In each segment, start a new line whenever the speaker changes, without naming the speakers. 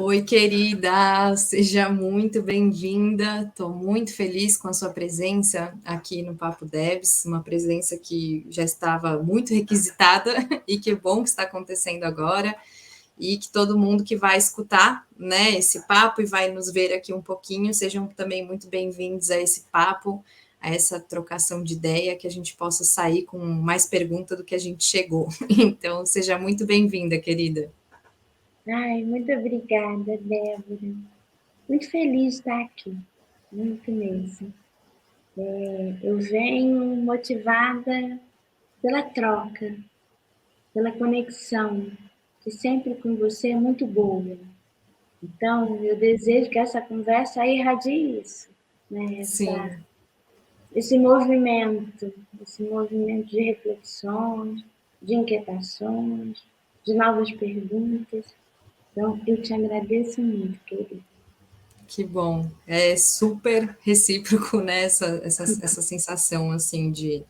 Oi, querida, seja muito bem-vinda. Estou muito feliz com a sua presença aqui no Papo Devs, uma presença que já estava muito requisitada e que bom que está acontecendo agora e que todo mundo que vai escutar, né, esse papo e vai nos ver aqui um pouquinho, sejam também muito bem-vindos a esse papo, a essa trocação de ideia, que a gente possa sair com mais pergunta do que a gente chegou. Então, seja muito bem-vinda, querida.
Ai, muito obrigada, Débora. Muito feliz de estar aqui, muito mesmo. Eu venho motivada pela troca, pela conexão, que sempre com você é muito boa. Então, eu desejo que essa conversa aí irradie isso, né?
Sim.
Esse movimento de reflexões, de inquietações, de novas perguntas. Então, eu te agradeço muito, querida.
Que bom, é super recíproco, né, essa sensação, assim, de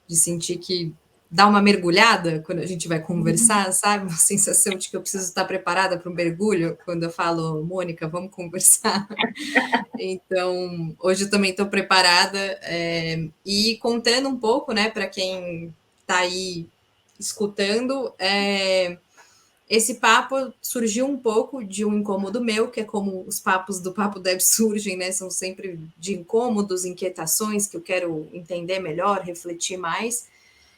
sentir que dá uma mergulhada quando a gente vai conversar, sabe, uma sensação de que eu preciso estar preparada para um mergulho, quando eu falo, Mônica, vamos conversar. Então, hoje eu também estou preparada, e contando um pouco, né, para quem está aí escutando, esse papo surgiu um pouco de um incômodo meu, que é como os papos do Papo Dev surgem, né? São sempre de incômodos, inquietações que eu quero entender melhor, refletir mais,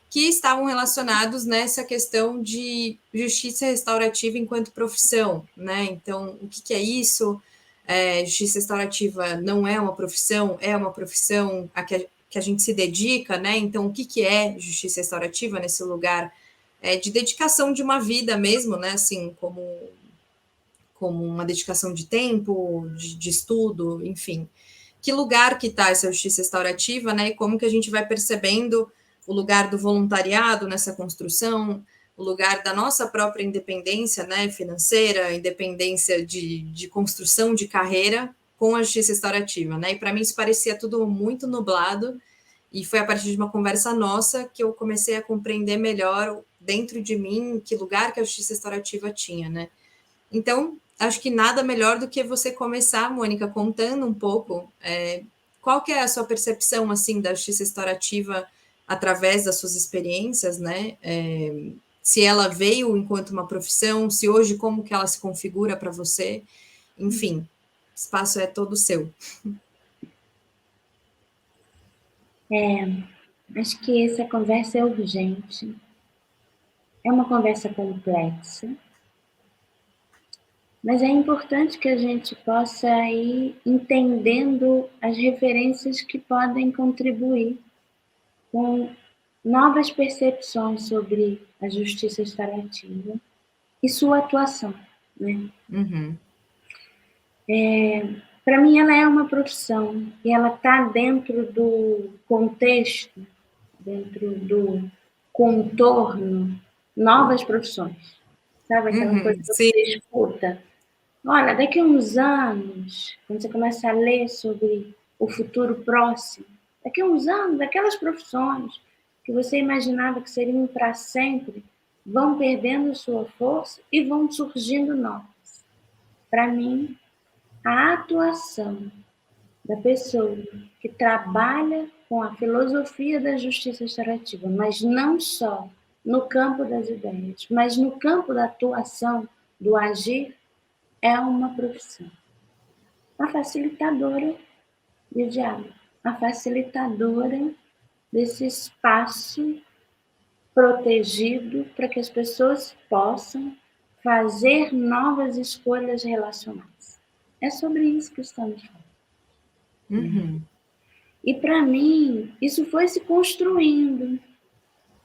que estavam relacionados nessa questão de justiça restaurativa enquanto profissão, né? Então, o que é isso? Justiça restaurativa não é uma profissão a que a gente se dedica, né? Então, o que é justiça restaurativa nesse lugar de dedicação de uma vida mesmo, né? Assim, como uma dedicação de tempo, de estudo, enfim. Que lugar que está essa justiça restaurativa, né? E como que a gente vai percebendo o lugar do voluntariado nessa construção, o lugar da nossa própria independência, né, financeira, independência de construção de carreira com a justiça restaurativa, né? E para mim isso parecia tudo muito nublado, e foi a partir de uma conversa nossa que eu comecei a compreender melhor dentro de mim que lugar que a justiça restaurativa tinha, né? Então, acho que nada melhor do que você começar, Mônica, contando um pouco qual que é a sua percepção, assim, da justiça restaurativa através das suas experiências, né? Se ela veio enquanto uma profissão, se hoje como que ela se configura para você, enfim, o espaço é todo seu.
Acho que essa conversa é urgente. É uma conversa complexa, mas é importante que a gente possa ir entendendo as referências que podem contribuir com novas percepções sobre a justiça restaurativa e sua atuação, né?
Uhum.
Para mim, ela é uma profissão e ela está dentro do contexto, dentro do contorno, novas profissões. Sabe aquela coisa que
Sim.
você escuta? Olha, daqui a uns anos, quando você começa a ler sobre o futuro próximo, daqui a uns anos, aquelas profissões que você imaginava que seriam para sempre, vão perdendo sua força e vão surgindo novas. Para mim, a atuação da pessoa que trabalha com a filosofia da justiça restaurativa, mas não só no campo das ideias, mas no campo da atuação, do agir, é uma profissão. A facilitadora de diálogo, a facilitadora desse espaço protegido para que as pessoas possam fazer novas escolhas relacionais. É sobre isso que estamos falando.
Uhum.
E para mim, isso foi se construindo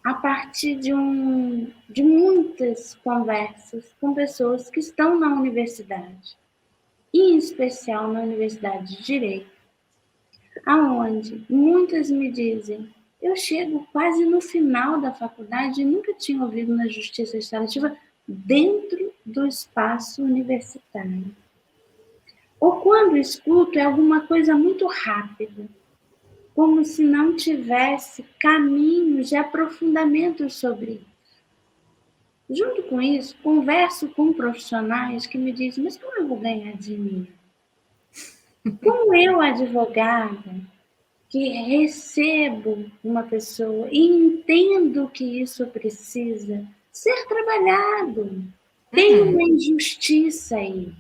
a partir de muitas conversas com pessoas que estão na universidade, e em especial na Universidade de Direito, aonde muitas me dizem: eu chego quase no final da faculdade e nunca tinha ouvido na justiça restaurativa dentro do espaço universitário. Ou quando escuto é alguma coisa muito rápida, como se não tivesse caminhos de aprofundamento sobre isso. Junto com isso, converso com profissionais que me dizem, mas como eu vou ganhar dinheiro? Como eu, advogada, que recebo uma pessoa e entendo que isso precisa ser trabalhado, tem uma injustiça aí.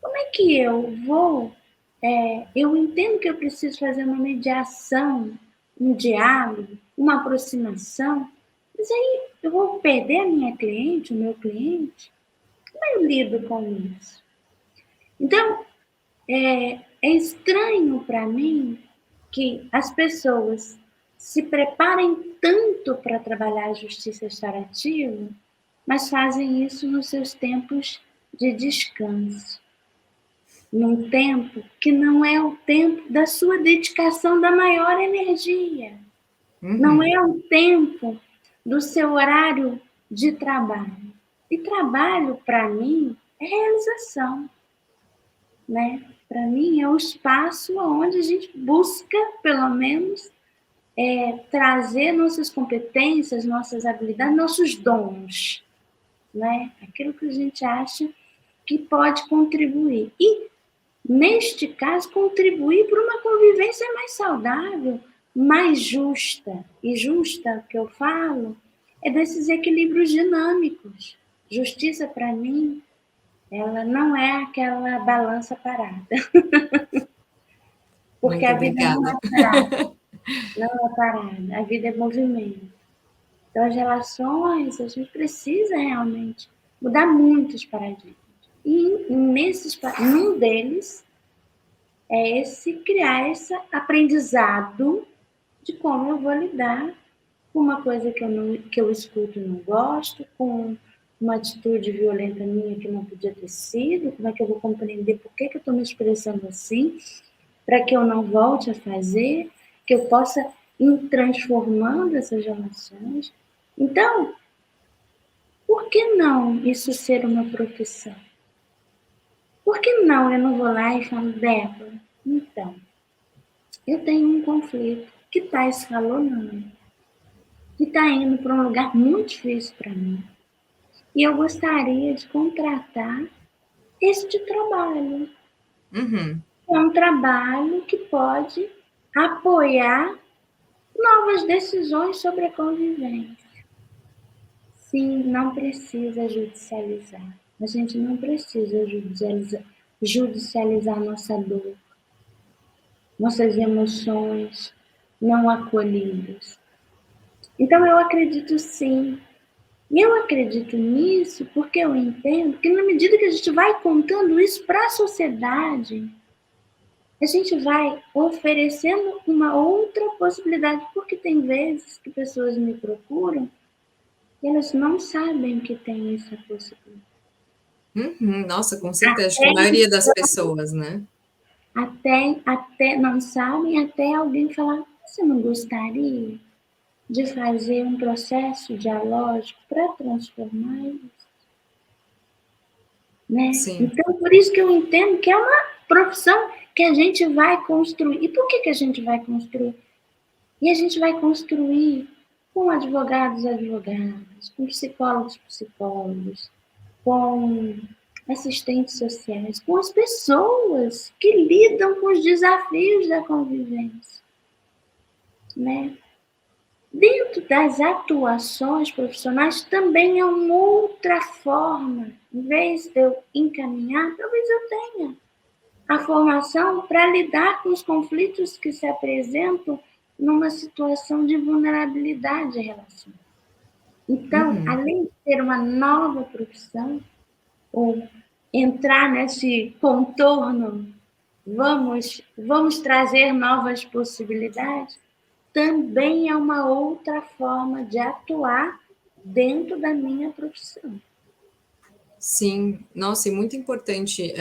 Como é que eu vou? Eu entendo que eu preciso fazer uma mediação, um diálogo, uma aproximação, mas aí eu vou perder a minha cliente, o meu cliente? Como eu lido com isso? Então, é estranho para mim que as pessoas se preparem tanto para trabalhar a justiça restaurativa, mas fazem isso nos seus tempos de descanso, num tempo que não é o tempo da sua dedicação da maior energia, não é o tempo do seu horário de trabalho. E trabalho, para mim, é realização, né? Para mim, é o espaço onde a gente busca, pelo menos, trazer nossas competências, nossas habilidades, nossos dons, né? Aquilo que a gente acha que pode contribuir. E, neste caso, contribuir para uma convivência mais saudável, mais justa. E justa, que eu falo, é desses equilíbrios dinâmicos. Justiça, para mim, ela não é aquela balança parada, porque
Muito
a vida não
obrigada.
é parada, não é parada, a vida é movimento. Então, as relações, a gente precisa realmente mudar muitos paradigmas. E num deles é criar esse aprendizado de como eu vou lidar com uma coisa que eu escuto e não gosto, com uma atitude violenta minha que não podia ter sido, como é que eu vou compreender por que eu estou me expressando assim, para que eu não volte a fazer, que eu possa ir transformando essas relações. Então, por que não isso ser uma profissão? Por que não eu não vou lá e falo, Débora, então, eu tenho um conflito que está escalonando, que está indo para um lugar muito difícil para mim. E eu gostaria de contratar este trabalho. É um trabalho que pode apoiar novas decisões sobre a convivência. Sim, não precisa judicializar. A gente não precisa judicializar nossa dor, nossas emoções não acolhidas. Então, eu acredito sim. E eu acredito nisso porque eu entendo que, na medida que a gente vai contando isso para a sociedade, a gente vai oferecendo uma outra possibilidade. Porque tem vezes que pessoas me procuram e elas não sabem que tem essa possibilidade.
Nossa, com certeza, acho que a maioria das pessoas, né?
Até não sabem, até alguém falar, você não gostaria de fazer um processo dialógico para transformar isso? Né?
Sim.
Então, por isso que eu entendo que é uma profissão que a gente vai construir. E por que a gente vai construir? E a gente vai construir com advogados, com psicólogos, com assistentes sociais, com as pessoas que lidam com os desafios da convivência, né? Dentro das atuações profissionais também é uma outra forma. Em vez de eu encaminhar, talvez eu tenha a formação para lidar com os conflitos que se apresentam numa situação de vulnerabilidade relacional. Então, além de ter uma nova profissão, ou entrar nesse contorno, vamos trazer novas possibilidades, também é uma outra forma de atuar dentro da minha profissão.
Sim, nossa, e muito importante,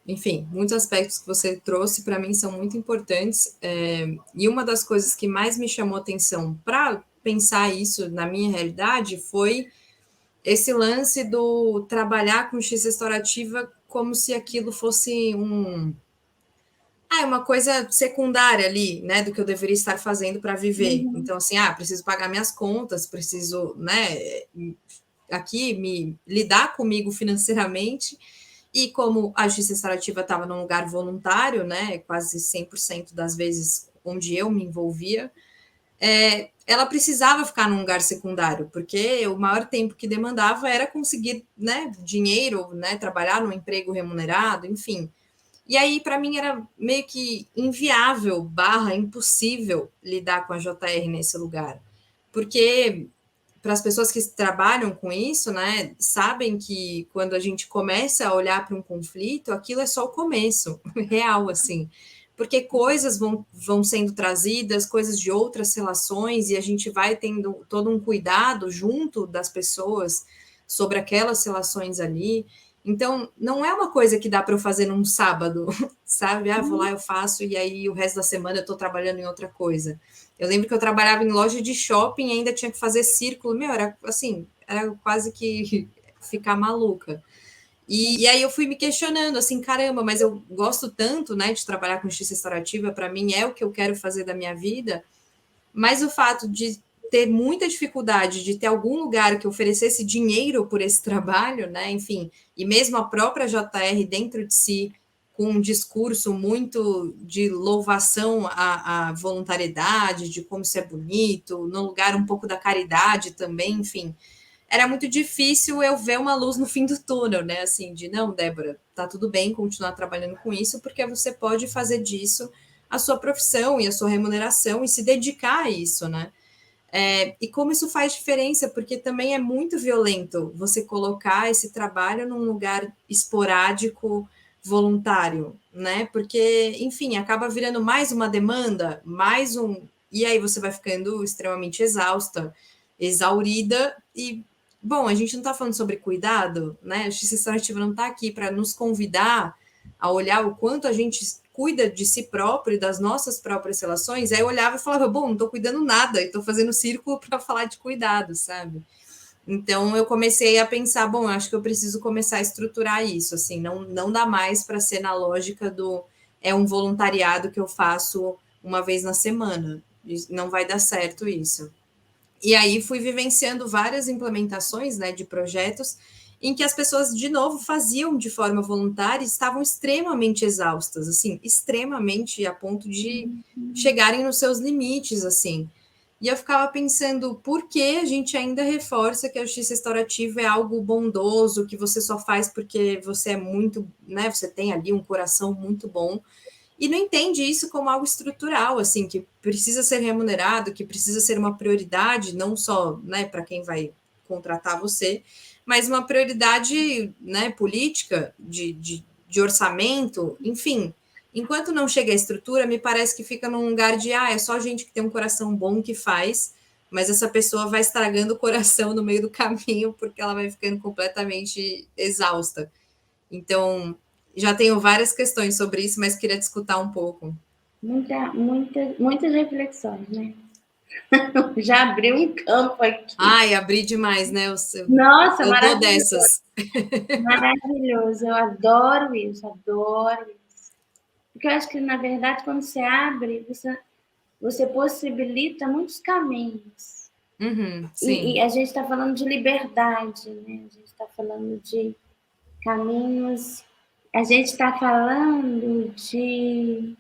enfim, muitos aspectos que você trouxe para mim são muito importantes, e uma das coisas que mais me chamou atenção para pensar isso na minha realidade foi esse lance do trabalhar com justiça restaurativa como se aquilo fosse uma coisa secundária ali, né, do que eu deveria estar fazendo para viver. Então, assim, preciso pagar minhas contas, preciso, né, aqui me lidar comigo financeiramente, e como a justiça restaurativa estava num lugar voluntário, né, quase 100% das vezes onde eu me envolvia, ela precisava ficar num lugar secundário, porque o maior tempo que demandava era conseguir, né, dinheiro, né, trabalhar num emprego remunerado, enfim. E aí, para mim, era meio que inviável, barra, impossível lidar com a JR nesse lugar. Porque para as pessoas que trabalham com isso, né, sabem que quando a gente começa a olhar para um conflito, aquilo é só o começo, real, assim. Porque coisas vão sendo trazidas, coisas de outras relações, e a gente vai tendo todo um cuidado junto das pessoas sobre aquelas relações ali. Então, não é uma coisa que dá para eu fazer num sábado, sabe? Ah, vou lá, eu faço, e aí o resto da semana eu estou trabalhando em outra coisa. Eu lembro que eu trabalhava em loja de shopping e ainda tinha que fazer círculo. Meu, era assim, era quase que ficar maluca. E aí eu fui me questionando, assim, caramba, mas eu gosto tanto, né, de trabalhar com justiça restaurativa, para mim é o que eu quero fazer da minha vida, mas o fato de ter muita dificuldade de ter algum lugar que oferecesse dinheiro por esse trabalho, né? Enfim, e mesmo a própria JR dentro de si, com um discurso muito de louvação à voluntariedade, de como isso é bonito, no lugar um pouco da caridade também, enfim. Era muito difícil eu ver uma luz no fim do túnel, né? Assim, de não, Débora, tá tudo bem continuar trabalhando com isso, porque você pode fazer disso a sua profissão e a sua remuneração e se dedicar a isso, né? E como isso faz diferença, porque também é muito violento você colocar esse trabalho num lugar esporádico, voluntário, né? Porque, enfim, acaba virando mais uma demanda, mais um. E aí você vai ficando extremamente exausta, exaurida, e, bom, a gente não está falando sobre cuidado, né? A justiça restaurativa não está aqui para nos convidar a olhar o quanto a gente cuida de si próprio e das nossas próprias relações, aí eu olhava e falava, bom, não estou cuidando nada, e estou fazendo círculo para falar de cuidado, sabe? Então eu comecei a pensar, bom, acho que eu preciso começar a estruturar isso, assim, não dá mais para ser na lógica do é um voluntariado que eu faço uma vez na semana, não vai dar certo isso. E aí fui vivenciando várias implementações, né, de projetos em que as pessoas, de novo, faziam de forma voluntária e estavam extremamente exaustas, assim, extremamente a ponto de chegarem nos seus limites, assim. E eu ficava pensando, por que a gente ainda reforça que a justiça restaurativa é algo bondoso, que você só faz porque você é muito, né, você tem ali um coração muito bom, e não entende isso como algo estrutural, assim, que precisa ser remunerado, que precisa ser uma prioridade, não só, né, para quem vai contratar você, mas uma prioridade, né, política, de orçamento, enfim. Enquanto não chega a estrutura, me parece que fica num lugar de, é só gente que tem um coração bom que faz, mas essa pessoa vai estragando o coração no meio do caminho porque ela vai ficando completamente exausta. Então, já tenho várias questões sobre isso, mas queria te escutar um pouco.
Muitas reflexões, né? Já abriu um campo aqui.
Ai, abri demais, né?
Nossa,
Eu dou
maravilhoso.
dessas.
Maravilhoso, eu adoro isso, adoro isso. Porque eu acho que, na verdade, quando você abre, você possibilita muitos caminhos.
Sim.
E a gente está falando de liberdade, né? A gente está falando de caminhos, a gente está falando de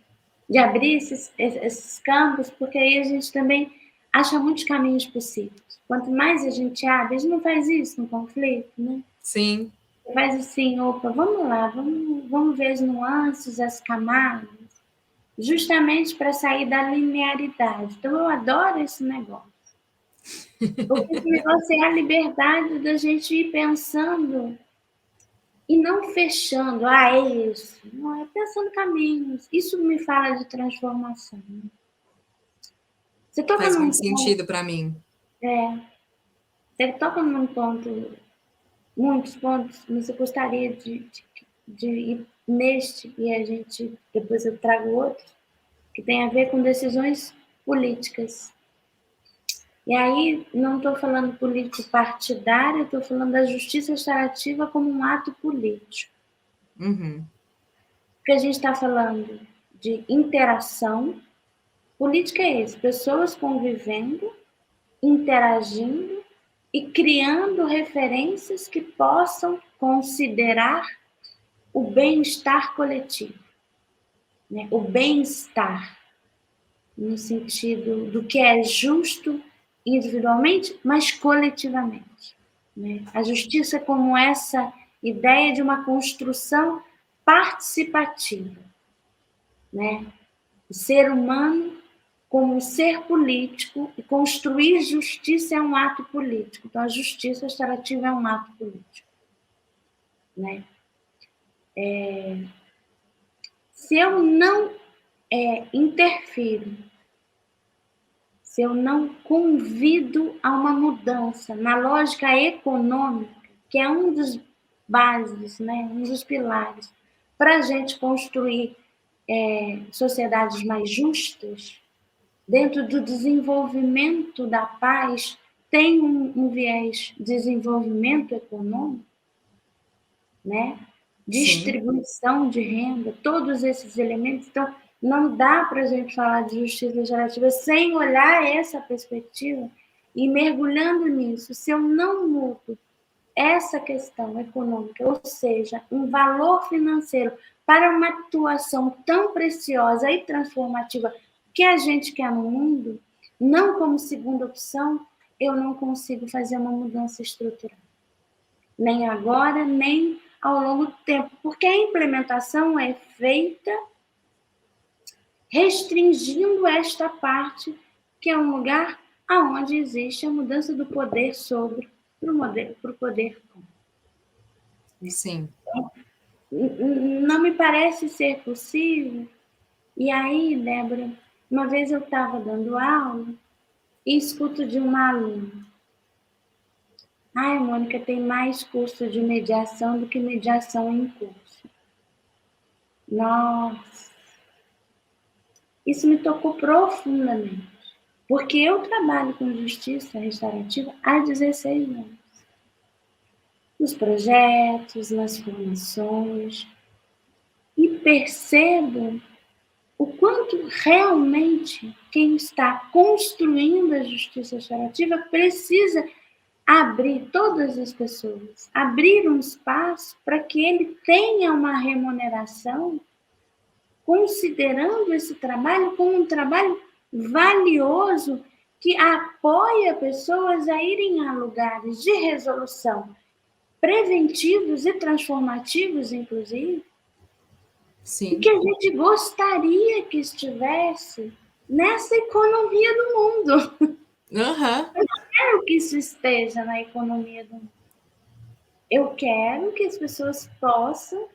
abrir esses campos, porque aí a gente também acha muitos caminhos possíveis. Quanto mais a gente abre, a gente não faz isso no conflito, né?
Sim.
Você faz assim, opa, vamos lá, vamos ver as nuances, as camadas, justamente para sair da linearidade. Então, eu adoro esse negócio. Porque esse negócio é a liberdade da gente ir pensando e não fechando, é isso. Não, é pensando caminhos. Isso me fala de transformação. Você toca
Faz
num
muito
ponto,
sentido para mim.
você toca num ponto, muitos pontos, mas eu gostaria de ir neste, e a gente, depois eu trago outro, que tem a ver com decisões políticas. E aí, não estou falando político partidário, estou falando da justiça restaurativa como um ato político. Porque a gente está falando de interação. Política é isso, pessoas convivendo, interagindo e criando referências que possam considerar o bem-estar coletivo, né? O bem-estar, no sentido do que é justo individualmente, mas coletivamente, né? A justiça como essa ideia de uma construção participativa, né? O ser humano como um ser político, e construir justiça é um ato político. Então, a justiça restaurativa é um ato político, né? Se eu não interfiro, se eu não convido a uma mudança na lógica econômica, que é um dos bases, né, um dos pilares, para a gente construir sociedades mais justas, dentro do desenvolvimento da paz, tem um viés de desenvolvimento econômico, né?
Sim,
Distribuição de renda, todos esses elementos. Então, não dá para a gente falar de justiça restaurativa sem olhar essa perspectiva e mergulhando nisso. Se eu não mudo essa questão econômica, ou seja, um valor financeiro para uma atuação tão preciosa e transformativa que a gente quer no mundo, não como segunda opção, eu não consigo fazer uma mudança estrutural. Nem agora, nem ao longo do tempo, porque a implementação é feita restringindo esta parte, que é um lugar onde existe a mudança do poder sobre para o poder.
sim.
Não me parece ser possível. E aí, Débora, uma vez eu estava dando aula e escuto de uma aluna: ai, Mônica, tem mais curso de mediação do que mediação em curso. Nossa, isso me tocou profundamente, porque eu trabalho com justiça restaurativa há 16 anos. Nos projetos, nas formações, e percebo o quanto realmente quem está construindo a justiça restaurativa precisa abrir todas as pessoas, abrir um espaço para que ele tenha uma remuneração, considerando esse trabalho como um trabalho valioso que apoia pessoas a irem a lugares de resolução preventivos e transformativos, inclusive, e que
Sim.
a gente gostaria que estivesse nessa economia do mundo.
Aham.
Eu quero que isso esteja na economia do mundo. Eu quero que as pessoas possam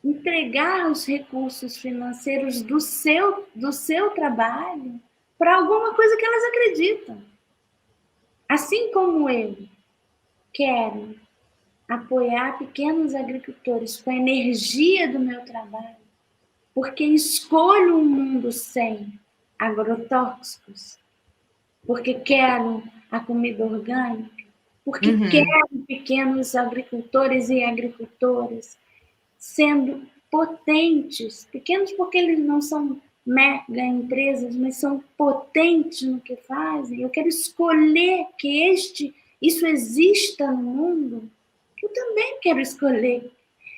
entregar os recursos financeiros do seu trabalho para alguma coisa que elas acreditam. Assim como eu quero apoiar pequenos agricultores com a energia do meu trabalho, porque escolho um mundo sem agrotóxicos, porque quero a comida orgânica, porque
Uhum.
quero pequenos agricultores e agricultoras sendo potentes, pequenos porque eles não são mega empresas, mas são potentes no que fazem. Eu quero escolher que isso exista no mundo. Eu também quero escolher.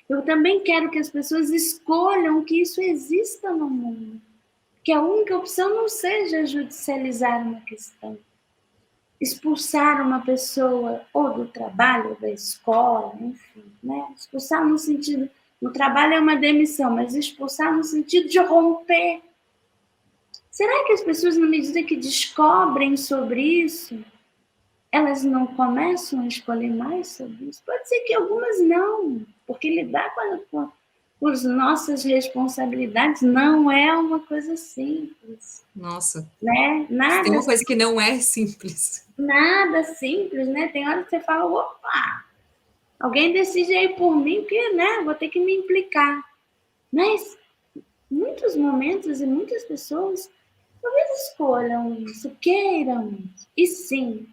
Eu também quero que as pessoas escolham que isso exista no mundo. Que a única opção não seja judicializar uma questão, expulsar uma pessoa ou do trabalho, ou da escola, enfim, né? Expulsar no sentido, no trabalho é uma demissão, mas expulsar no sentido de romper. Será que as pessoas, na medida que descobrem sobre isso, elas não começam a escolher mais sobre isso? Pode ser que algumas não, porque lidar com as nossas responsabilidades não é uma coisa simples,
Nossa,
né?
se tem uma coisa que não é simples.
Nada simples, né? Tem hora que você fala, opa, alguém decide aí por mim, porque, né, vou ter que me implicar. Mas muitos momentos e muitas pessoas talvez escolham isso, queiram isso. E sim,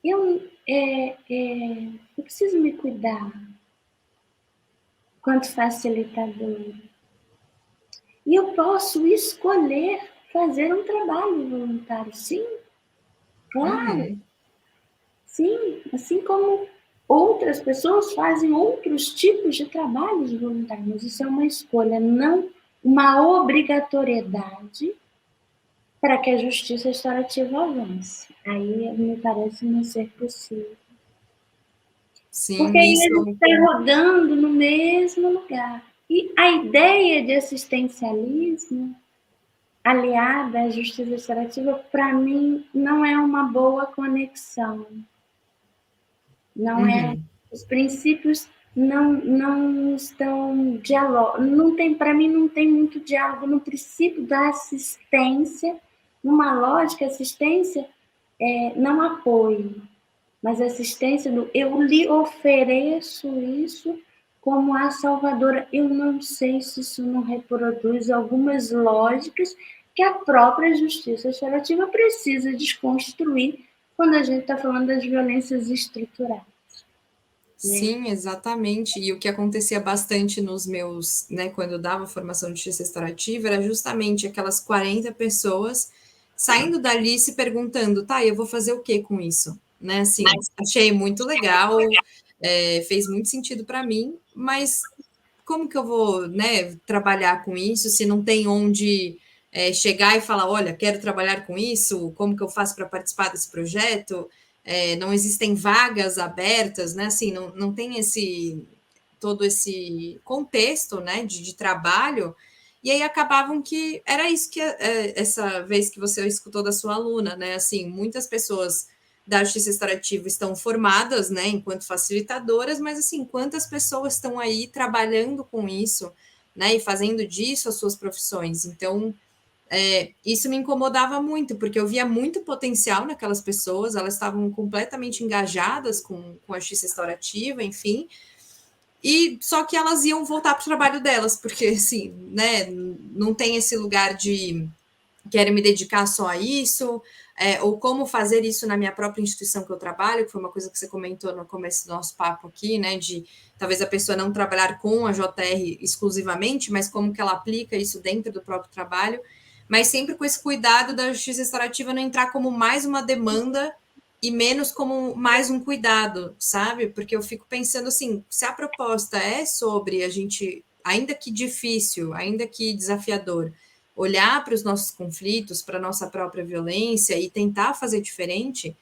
eu preciso me cuidar quanto facilitador. E eu posso escolher. fazer um trabalho voluntário. Sim, claro,
Uhum.
sim. Assim como outras pessoas fazem outros tipos de trabalhos voluntários, mas isso é uma escolha, não uma obrigatoriedade para que a justiça restaurativa avance. Aí me parece não ser possível. Porque
Sim,
aí a
isso.
gente está rodando no mesmo lugar. E a ideia de assistencialismo aliada à justiça restaurativa, para mim, não é uma boa conexão. Não é.
Uhum.
Os princípios não estão diálogo. Não tem, para mim, não tem muito diálogo no princípio da assistência, numa lógica assistência, não apoio, mas assistência do eu lhe ofereço isso como a salvadora. Eu não sei se isso não reproduz algumas lógicas que a própria justiça restaurativa precisa desconstruir quando a gente está falando das violências estruturais, né?
Sim, exatamente. E o que acontecia bastante nos meus, né, quando eu dava formação de justiça restaurativa, era justamente aquelas 40 pessoas saindo dali se perguntando, tá, eu vou fazer o que com isso? Né, assim, achei muito legal, fez muito sentido para mim, mas como que eu vou, né, trabalhar com isso se não tem onde chegar e falar, olha, quero trabalhar com isso, como que eu faço para participar desse projeto? Não existem vagas abertas, né? Assim, não tem todo esse contexto, né, de trabalho. E aí acabavam que era isso que essa vez que você escutou da sua aluna, né? Assim, muitas pessoas da justiça restaurativa estão formadas, né, enquanto facilitadoras, mas assim, quantas pessoas estão aí trabalhando com isso, né, e fazendo disso as suas profissões? Então, isso me incomodava muito, porque eu via muito potencial naquelas pessoas, elas estavam completamente engajadas com a justiça restaurativa, enfim, e só que elas iam voltar para o trabalho delas, porque assim, né, não tem esse lugar de quero me dedicar só a isso, ou como fazer isso na minha própria instituição que eu trabalho, que foi uma coisa que você comentou no começo do nosso papo aqui, né, de talvez a pessoa não trabalhar com a JR exclusivamente, mas como que ela aplica isso dentro do próprio trabalho, mas sempre com esse cuidado da justiça restaurativa não entrar como mais uma demanda e menos como mais um cuidado, sabe? Porque eu fico pensando assim, se a proposta é sobre a gente, ainda que difícil, ainda que desafiador, olhar para os nossos conflitos, para a nossa própria violência e tentar fazer diferente,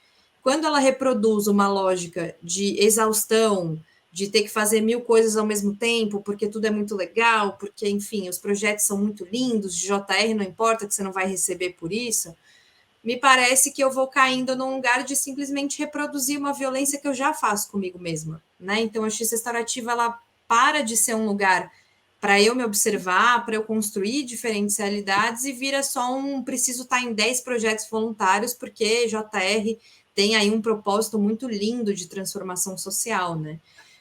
quando ela reproduz uma lógica de exaustão, de ter que fazer 1000 coisas ao mesmo tempo, porque tudo é muito legal, porque, enfim, os projetos são muito lindos, de JR não importa que você não vai receber por isso, me parece que eu vou caindo num lugar de simplesmente reproduzir uma violência que eu já faço comigo mesma, né? Então, a justiça restaurativa, ela para de ser um lugar para eu me observar, para eu construir diferentes realidades e vira só preciso estar em 10 projetos voluntários porque JR tem aí um propósito muito lindo de transformação social, né?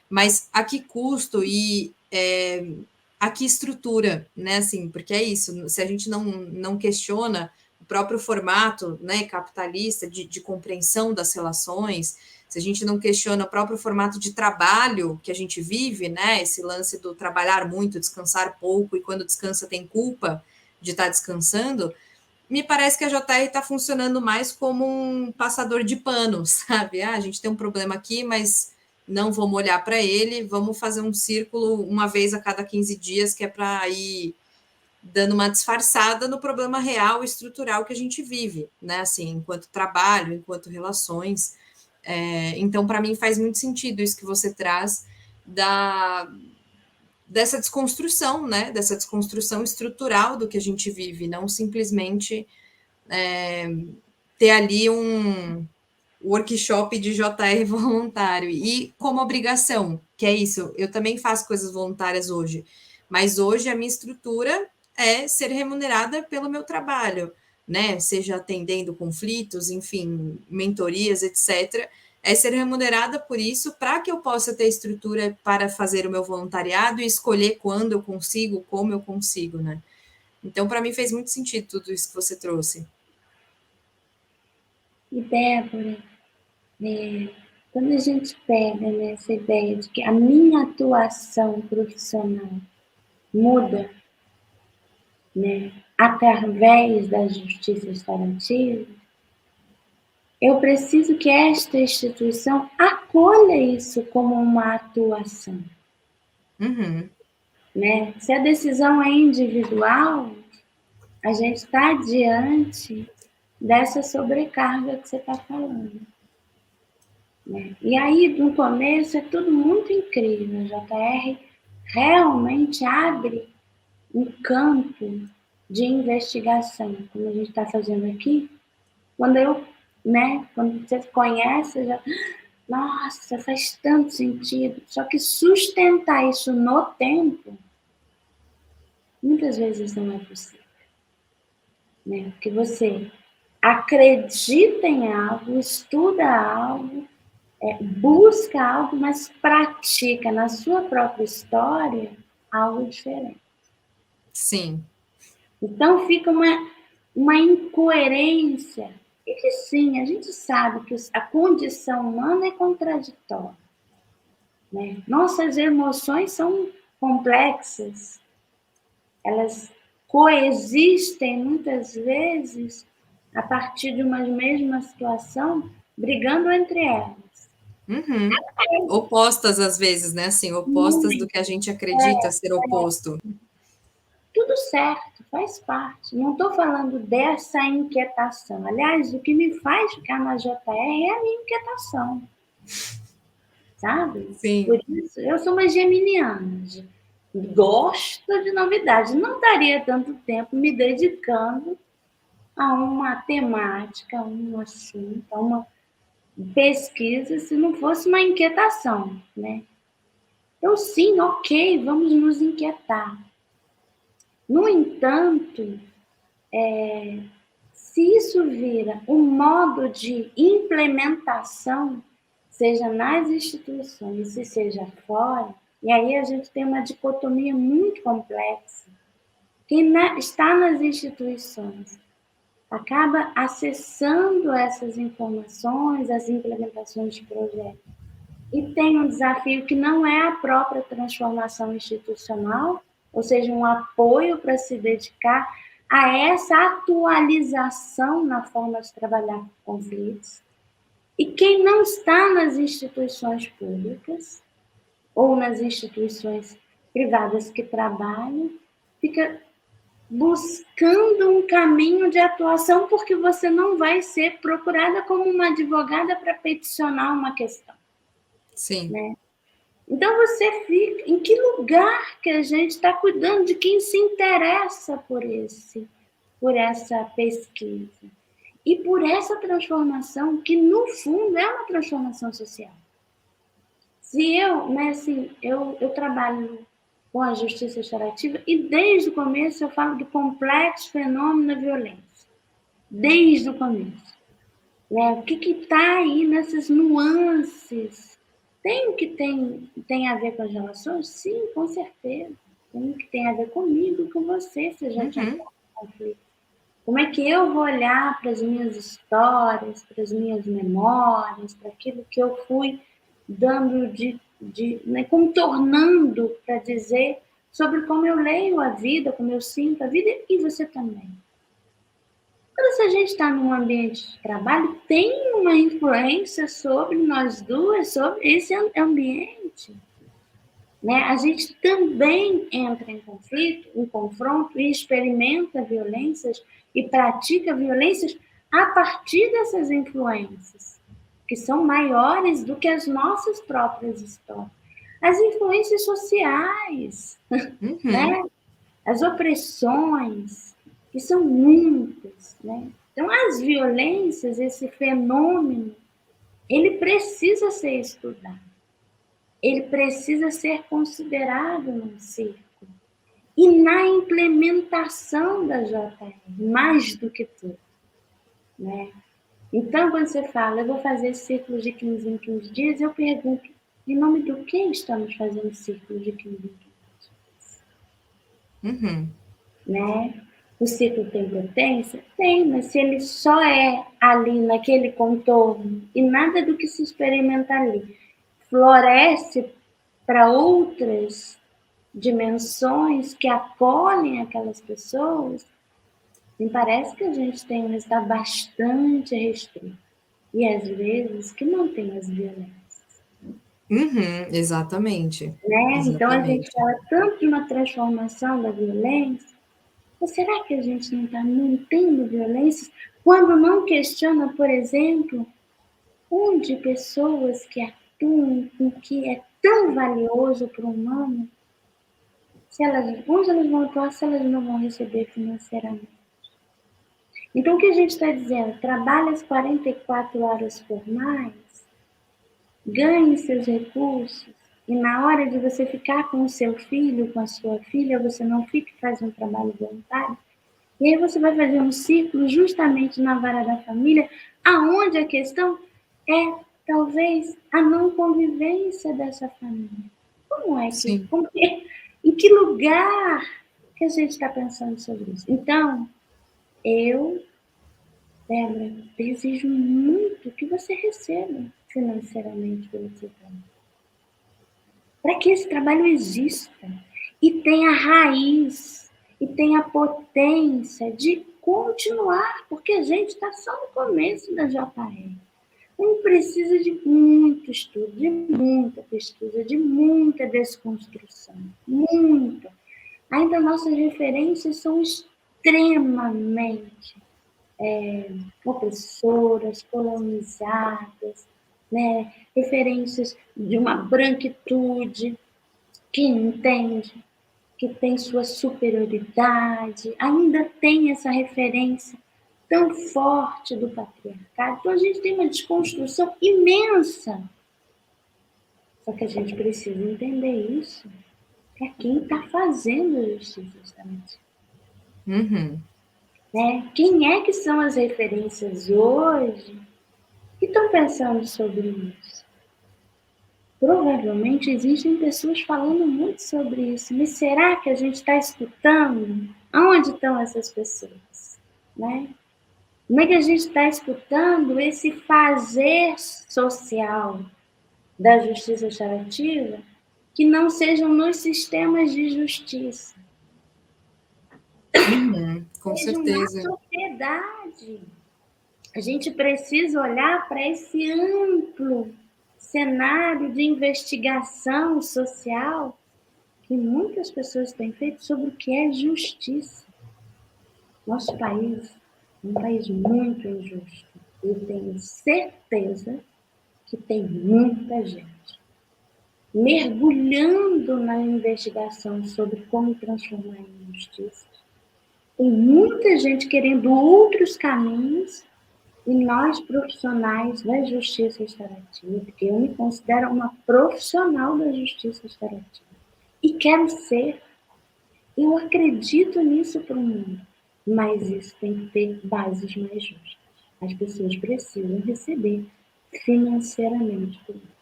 Mas a que custo e a que estrutura, né? Assim, porque é isso, se a gente não questiona o próprio formato, né, capitalista de compreensão das relações, se a gente não questiona o próprio formato de trabalho que a gente vive, né, esse lance do trabalhar muito, descansar pouco, e quando descansa tem culpa de estar descansando, me parece que a JR está funcionando mais como um passador de pano, sabe? Ah, a gente tem um problema aqui, mas não vamos olhar para ele, vamos fazer um círculo uma vez a cada 15 dias, que é para ir dando uma disfarçada no problema real e estrutural que a gente vive, né? Assim, enquanto trabalho, enquanto relações. Então, para mim, faz muito sentido isso que você traz dessa desconstrução, né? Dessa desconstrução estrutural do que a gente vive, não simplesmente ter ali um workshop de JR voluntário e como obrigação, que é isso, eu também faço coisas voluntárias hoje, mas hoje a minha estrutura é ser remunerada pelo meu trabalho, né? Seja atendendo conflitos, enfim, mentorias, etc. É ser remunerada por isso para que eu possa ter estrutura para fazer o meu voluntariado e escolher quando eu consigo, como eu consigo, né? Então, para mim, fez muito sentido tudo isso que você trouxe.
E Débora, quando a gente pega, né, essa ideia de que a minha atuação profissional muda, né? através da justiça restaurativa, eu preciso que esta instituição acolha isso como uma atuação.
Uhum.
Né? Se a decisão é individual, a gente está diante dessa sobrecarga que você está falando. Né? E aí, no começo, é tudo muito incrível. O JR realmente abre um campo de investigação, como a gente está fazendo aqui. Quando você conhece, já, nossa, faz tanto sentido. Só que sustentar isso no tempo, muitas vezes não é possível. Né? Porque você acredita em algo, estuda algo, busca algo, mas pratica na sua própria história algo diferente.
Sim.
Então fica uma incoerência. E que sim, a gente sabe que a condição humana é contraditória. Né? Nossas emoções são complexas. Elas coexistem muitas vezes a partir de uma mesma situação, brigando entre elas.
Uhum. Opostas às vezes, né? Assim, opostas do que a gente acredita ser oposto.
Tudo certo, faz parte. Não estou falando dessa inquietação. Aliás, o que me faz ficar na JR é a minha inquietação. Sabe?
Sim.
Por isso, eu sou uma geminiana. Gosto de novidades. Não daria tanto tempo me dedicando a uma temática, a um assunto, a uma pesquisa, se não fosse uma inquietação, né? Então, sim, ok, vamos nos inquietar. No entanto, se isso vira um modo de implementação, seja nas instituições, se seja fora, e aí a gente tem uma dicotomia muito complexa. Quem está nas instituições acaba acessando essas informações, as implementações de projetos. E tem um desafio que não é a própria transformação institucional, ou seja, um apoio para se dedicar a essa atualização na forma de trabalhar com conflitos. E quem não está nas instituições públicas ou nas instituições privadas que trabalham, fica buscando um caminho de atuação porque você não vai ser procurada como uma advogada para peticionar uma questão.
Sim.
Né? Então você fica, em que lugar que a gente está cuidando de quem se interessa por essa pesquisa e por essa transformação que no fundo é uma transformação social. Se eu, né, assim, eu trabalho com a justiça restaurativa e desde o começo eu falo do complexo fenômeno da violência, desde o começo. Né? O que está aí nessas nuances? Tem o que tem a ver com as relações? Sim, com certeza. Tem o que tem a ver comigo e com você, se a gente entrar em conflito. Como é que eu vou olhar para as minhas histórias, para as minhas memórias, para aquilo que eu fui dando né, contornando para dizer sobre como eu leio a vida, como eu sinto a vida, e você também. Quando se a gente está num ambiente de trabalho, tem uma influência sobre nós duas, sobre esse ambiente. Né? A gente também entra em conflito, em confronto e experimenta violências e pratica violências a partir dessas influências, que são maiores do que as nossas próprias histórias. As influências sociais, né? As opressões, que são muitas. Né? Então, as violências, esse fenômeno, ele precisa ser estudado. Ele precisa ser considerado num círculo. E na implementação da JR, mais do que tudo. Né? Então, quando você fala, eu vou fazer círculos de 15 em 15 dias, eu pergunto, em nome do que estamos fazendo círculos de 15 em 15 dias? Né? O ciclo tem potência? Tem, mas se ele só é ali naquele contorno e nada do que se experimenta ali floresce para outras dimensões que acolhem aquelas pessoas, Me parece que a gente tem um resultado bastante restrito e, às vezes, que mantém as violências.
Uhum, exatamente,
Né? Então, a gente
exatamente.
fala tanto de uma transformação da violência, mas será que a gente não está mantendo violências quando não questiona, por exemplo, onde pessoas que atuam com o que é tão valioso para o humano, onde elas vão atuar se elas não vão receber financeiramente? Então, o que a gente está dizendo? Trabalhe as 44 horas por mais, ganhe seus recursos, e na hora de você ficar com o seu filho, com a sua filha, você não fique fazendo um trabalho voluntário. E aí você vai fazer um ciclo justamente na vara da família, aonde a questão é, talvez, a não convivência dessa família. Como é que...
Sim.
Em que lugar que a gente está pensando sobre isso? Então, eu, Débora, desejo muito que você receba financeiramente pelo seu trabalho, para que esse trabalho exista e tenha raiz e tenha potência de continuar, porque a gente está só no começo da JR. Não precisa de muito estudo, de muita pesquisa, de muita desconstrução, muita. Ainda nossas referências são extremamente opressoras, colonizadas, né? Referências de uma branquitude que entende, que tem sua superioridade, ainda tem essa referência tão forte do patriarcado. Então a gente tem uma desconstrução imensa. Só que a gente precisa entender isso para quem está fazendo a justiça restaurativa.
Uhum.
Né? Quem é que são as referências hoje que estão pensando sobre isso? Provavelmente existem pessoas falando muito sobre isso, mas será que a gente está escutando? Aonde estão essas pessoas? Né? Como é que a gente está escutando esse fazer social da justiça restaurativa que não sejam nos sistemas de justiça,
Uhum, com
sejam na
certeza.
sociedade? A gente precisa olhar para esse amplo cenário de investigação social que muitas pessoas têm feito sobre o que é justiça. Nosso país é um país muito injusto. Eu tenho certeza que tem muita gente mergulhando na investigação sobre como transformar em justiça. Tem muita gente querendo outros caminhos e nós, profissionais da justiça restaurativa, porque eu me considero uma profissional da justiça restaurativa e quero ser, eu acredito nisso para o mundo, mas isso tem que ter bases mais justas. As pessoas precisam receber financeiramente por isso.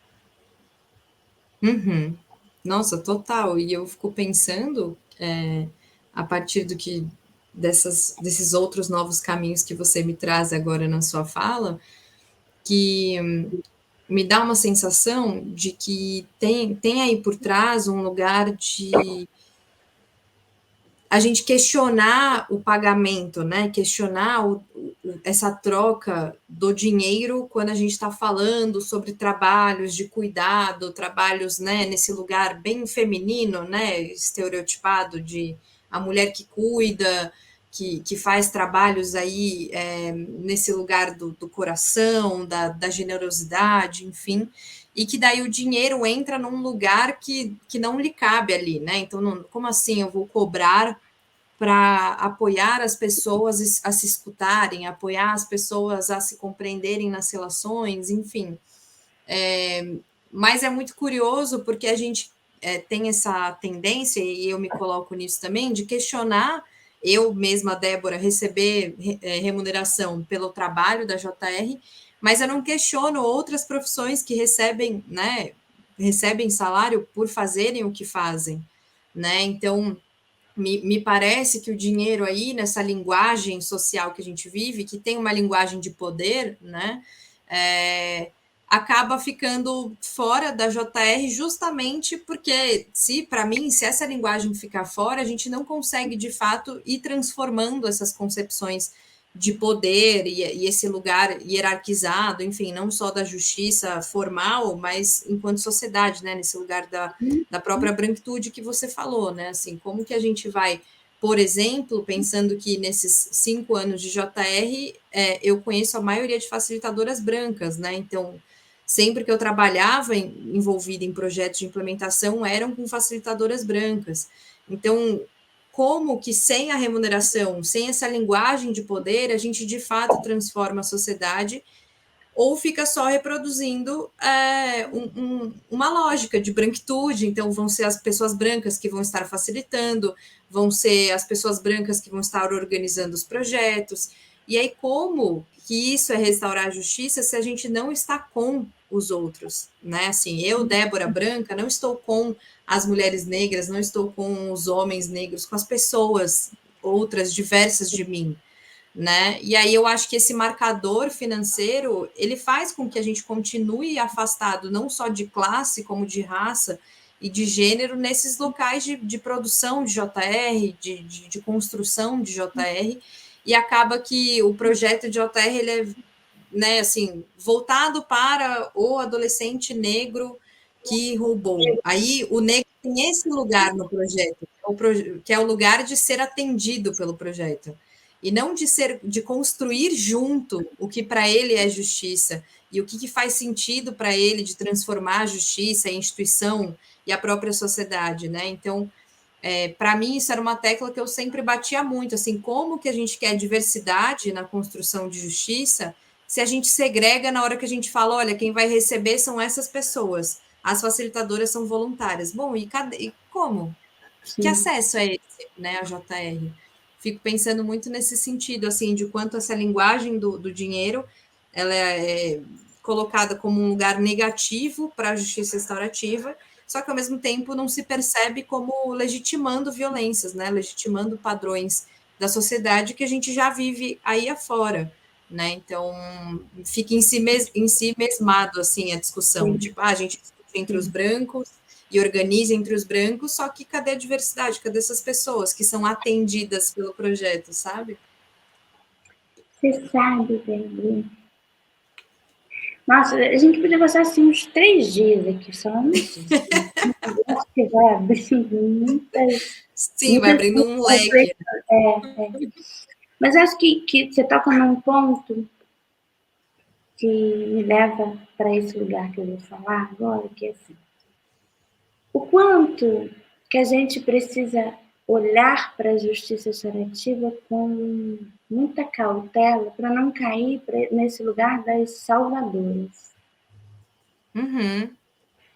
Uhum. Nossa, total. E eu fico pensando, a partir desses outros novos caminhos que você me traz agora na sua fala, que me dá uma sensação de que tem aí por trás um lugar de a gente questionar o pagamento, né? Questionar essa troca do dinheiro quando a gente está falando sobre trabalhos de cuidado, trabalhos, né, nesse lugar bem feminino, né, estereotipado de a mulher que cuida, que faz trabalhos aí nesse lugar do coração, da generosidade, enfim, e que daí o dinheiro entra num lugar que não lhe cabe ali, né? Então, não, como assim eu vou cobrar para apoiar as pessoas a se escutarem, apoiar as pessoas a se compreenderem nas relações, enfim. Mas é muito curioso porque a gente tem essa tendência, e eu me coloco nisso também, de questionar eu mesma, Débora, receber remuneração pelo trabalho da JR, mas eu não questiono outras profissões que recebem, né, recebem salário por fazerem o que fazem, né? Então, me parece que o dinheiro aí, nessa linguagem social que a gente vive, que tem uma linguagem de poder, né? É, acaba ficando fora da JR justamente porque, para mim, se essa linguagem ficar fora, a gente não consegue, de fato, ir transformando essas concepções de poder e esse lugar hierarquizado, enfim, não só da justiça formal, mas enquanto sociedade, né, nesse lugar da própria branquitude que você falou, né, assim, como que a gente vai, por exemplo, pensando que nesses 5 anos de JR, eu conheço a maioria de facilitadoras brancas, né, então, sempre que eu trabalhava envolvida em projetos de implementação, eram com facilitadoras brancas, então, como que sem a remuneração, sem essa linguagem de poder, a gente de fato transforma a sociedade ou fica só reproduzindo uma lógica de branquitude, então vão ser as pessoas brancas que vão estar facilitando, vão ser as pessoas brancas que vão estar organizando os projetos, e aí como que isso é restaurar a justiça se a gente não está com os outros, né? Assim, eu, Débora Branca, não estou com as mulheres negras, não estou com os homens negros, com as pessoas outras diversas de mim, né? E aí eu acho que esse marcador financeiro, ele faz com que a gente continue afastado não só de classe, como de raça e de gênero nesses locais de produção de JR, de construção de JR, e acaba que o projeto de JR, ele é, né, assim, voltado para o adolescente negro que roubou. Aí o negro tem esse lugar no projeto, que é o lugar de ser atendido pelo projeto e não de construir junto o que para ele é justiça e o que faz sentido para ele de transformar a justiça, a instituição e a própria sociedade, né? Então, para mim isso era uma tecla que eu sempre batia muito, assim, como que a gente quer diversidade na construção de justiça se a gente segrega na hora que a gente fala, olha, quem vai receber são essas pessoas, as facilitadoras são voluntárias. Bom, e como? Que
Sim.
acesso é esse, né, a JR? Fico pensando muito nesse sentido, assim, de quanto essa linguagem do dinheiro, ela é colocada como um lugar negativo para a justiça restaurativa, só que ao mesmo tempo não se percebe como legitimando violências, né, legitimando padrões da sociedade que a gente já vive aí afora, né, então fica em si mesmado, assim, a discussão,
Sim.
tipo, a gente discute entre os
Sim.
brancos, e organiza entre os brancos, só que cadê a diversidade? Cadê essas pessoas que são atendidas pelo projeto, sabe?
Você sabe, Gabriel. Nossa, a gente podia passar assim uns 3 dias aqui falando disso. Acho que vai abrindo
Sim, vai
muitas
abrindo um leque.
reflexões. Mas acho que você toca num ponto que me leva para esse lugar que eu vou falar agora, que é assim, o quanto que a gente precisa olhar para a justiça restaurativa com muita cautela para não cair nesse lugar das salvadoras.
Uhum.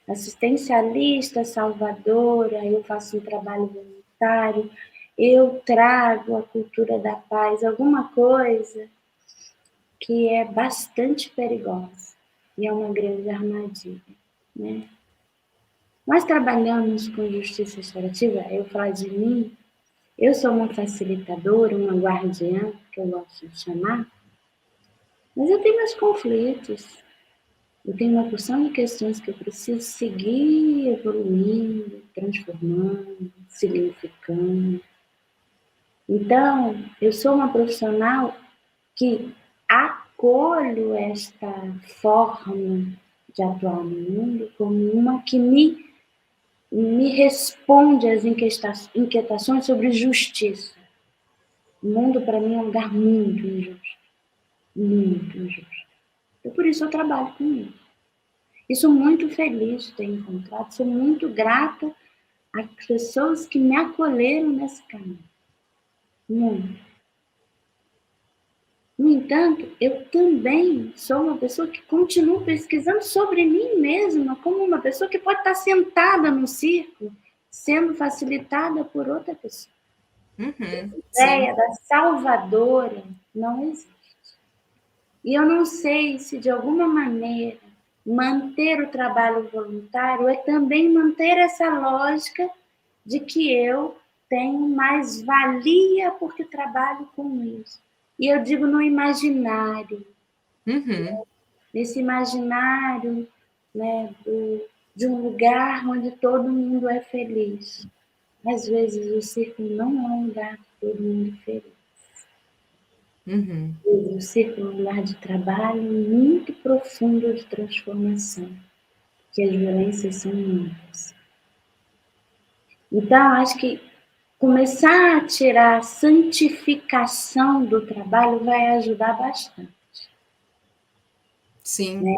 Assistencialista, salvadora, eu faço um trabalho voluntário, eu trago a cultura da paz, alguma coisa que é bastante perigosa e é uma grande armadilha, né? Nós trabalhamos com justiça restaurativa, eu falo de mim, eu sou uma facilitadora, uma guardiã, que eu gosto de chamar, mas eu tenho meus conflitos, eu tenho uma porção de questões que eu preciso seguir evoluindo, transformando, significando. Então, eu sou uma profissional que acolho esta forma de atuar no mundo como uma que me responde às inquietações sobre justiça. O mundo, para mim, é um lugar muito injusto. Muito injusto. E por isso eu trabalho com isso. E sou muito feliz de ter encontrado, sou muito grata às pessoas que me acolheram nesse caminho. Muito. No entanto, eu também sou uma pessoa que continuo pesquisando sobre mim mesma, como uma pessoa que pode estar sentada no círculo, sendo facilitada por outra pessoa.
Uhum.
A
Sim.
ideia da salvadora não existe. E eu não sei se, de alguma maneira, manter o trabalho voluntário é também manter essa lógica de que eu tenho mais valia porque trabalho com isso. E eu digo no imaginário.
Uhum.
nesse imaginário, né, de um lugar onde todo mundo é feliz. Às vezes o círculo não é um lugar que todo mundo é feliz.
Uhum.
O círculo é um lugar de trabalho muito profundo de transformação, que as violências são muitas. Então, acho que começar a tirar a santificação do trabalho vai ajudar bastante.
Sim.
Né?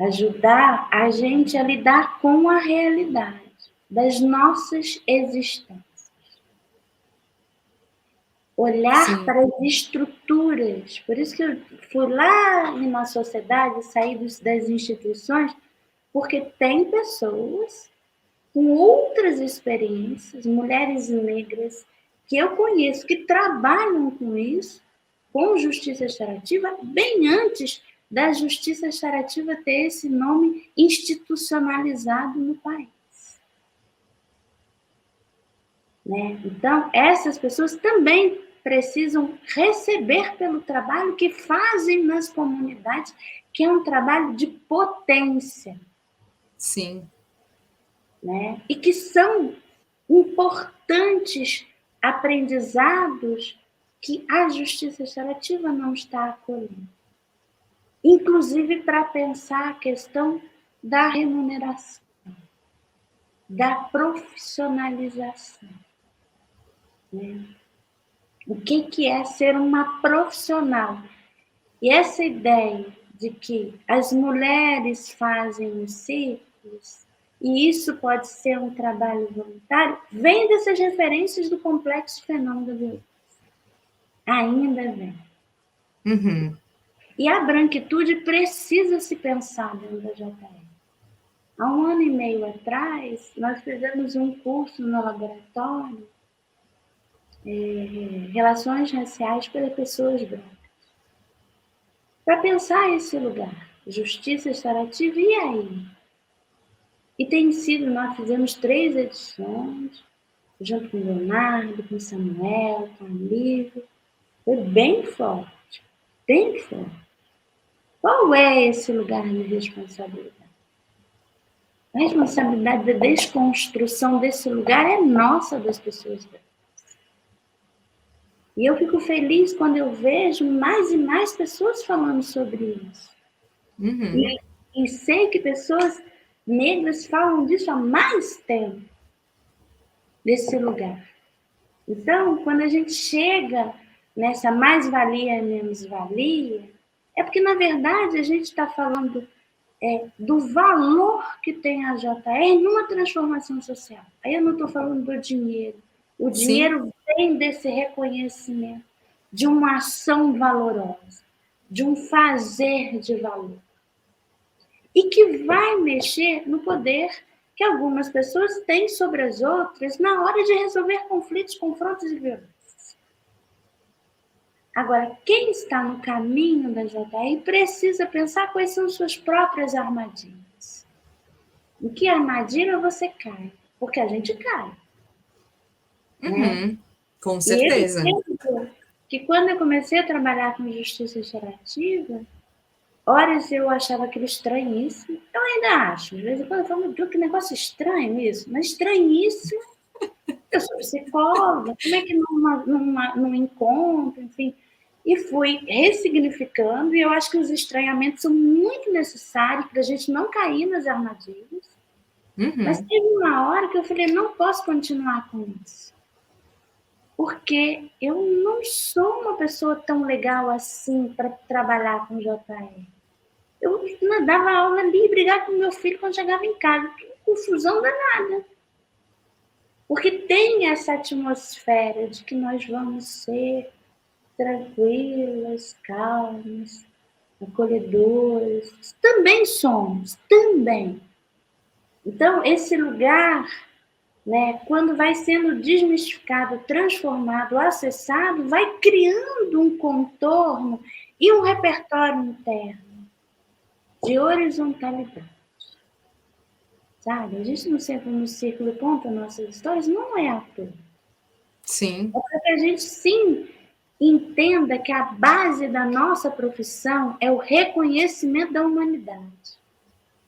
Ajudar a gente a lidar com a realidade das nossas existências. Olhar
Sim.
para as estruturas. Por isso que eu fui lá na sociedade, saí das instituições, porque tem pessoas com outras experiências, mulheres negras, que eu conheço, que trabalham com isso, com justiça restaurativa, bem antes da justiça restaurativa ter esse nome institucionalizado no país. Né? Então, essas pessoas também precisam receber pelo trabalho que fazem nas comunidades, que é um trabalho de potência.
Sim.
Né? E que são importantes aprendizados que a justiça restaurativa não está acolhendo. Inclusive para pensar a questão da remuneração, da profissionalização. Né? O que é ser uma profissional? E essa ideia de que as mulheres fazem os círculos, e isso pode ser um trabalho voluntário, vem dessas referências do complexo fenômeno da violência. Ainda vem.
Uhum.
E a branquitude precisa se pensar dentro da JR. Há 1 ano e meio atrás, nós fizemos um curso no laboratório, Relações Raciais para Pessoas Brancas, para pensar esse lugar, justiça restaurativa, e aí? E tem sido, nós fizemos 3 edições, junto com o Leonardo, com o Samuel, com a Lívia, foi bem forte, bem forte. Qual é esse lugar de responsabilidade? A responsabilidade da desconstrução desse lugar é nossa, das pessoas brancas. E eu fico feliz quando eu vejo mais e mais pessoas falando sobre isso.
Uhum.
E sei que pessoas negras falam disso há mais tempo, desse lugar. Então, quando a gente chega nessa mais-valia e menos-valia, é porque, na verdade, a gente está falando do valor que tem a JR numa transformação social. Aí eu não estou falando do dinheiro. O
Sim.
dinheiro vem desse reconhecimento, de uma ação valorosa, de um fazer de valor. E que vai mexer no poder que algumas pessoas têm sobre as outras na hora de resolver conflitos, confrontos e violências. Agora, quem está no caminho da JR precisa pensar quais são suas próprias armadilhas. Em que armadilha você cai? Porque a gente cai. Né?
Uhum. Com
E eu
certeza.
entendo que quando eu comecei a trabalhar com justiça restaurativa, horas eu achava aquilo estranhíssimo. Eu ainda acho. De vez em quando eu falo, meu Deus, que negócio estranho isso. Mas estranhíssimo. Eu sou psicóloga. Como é que num encontro, enfim. E fui ressignificando. E eu acho que os estranhamentos são muito necessários para a gente não cair nas armadilhas. Mas
Uhum.
teve uma hora que eu falei, não posso continuar com isso. Porque eu não sou uma pessoa tão legal assim para trabalhar com JR. Eu não dava aula ali e brigava com meu filho quando chegava em casa. Que confusão danada. Porque tem essa atmosfera de que nós vamos ser tranquilas, calmas, acolhedoras. Também somos, também. Então, esse lugar, né, quando vai sendo desmistificado, transformado, acessado, vai criando um contorno e um repertório interno de horizontalidade. Sabe? A gente não senta no círculo e conta nossas histórias, não é à toa.
Sim.
É para que a gente, sim, entenda que a base da nossa profissão é o reconhecimento da humanidade.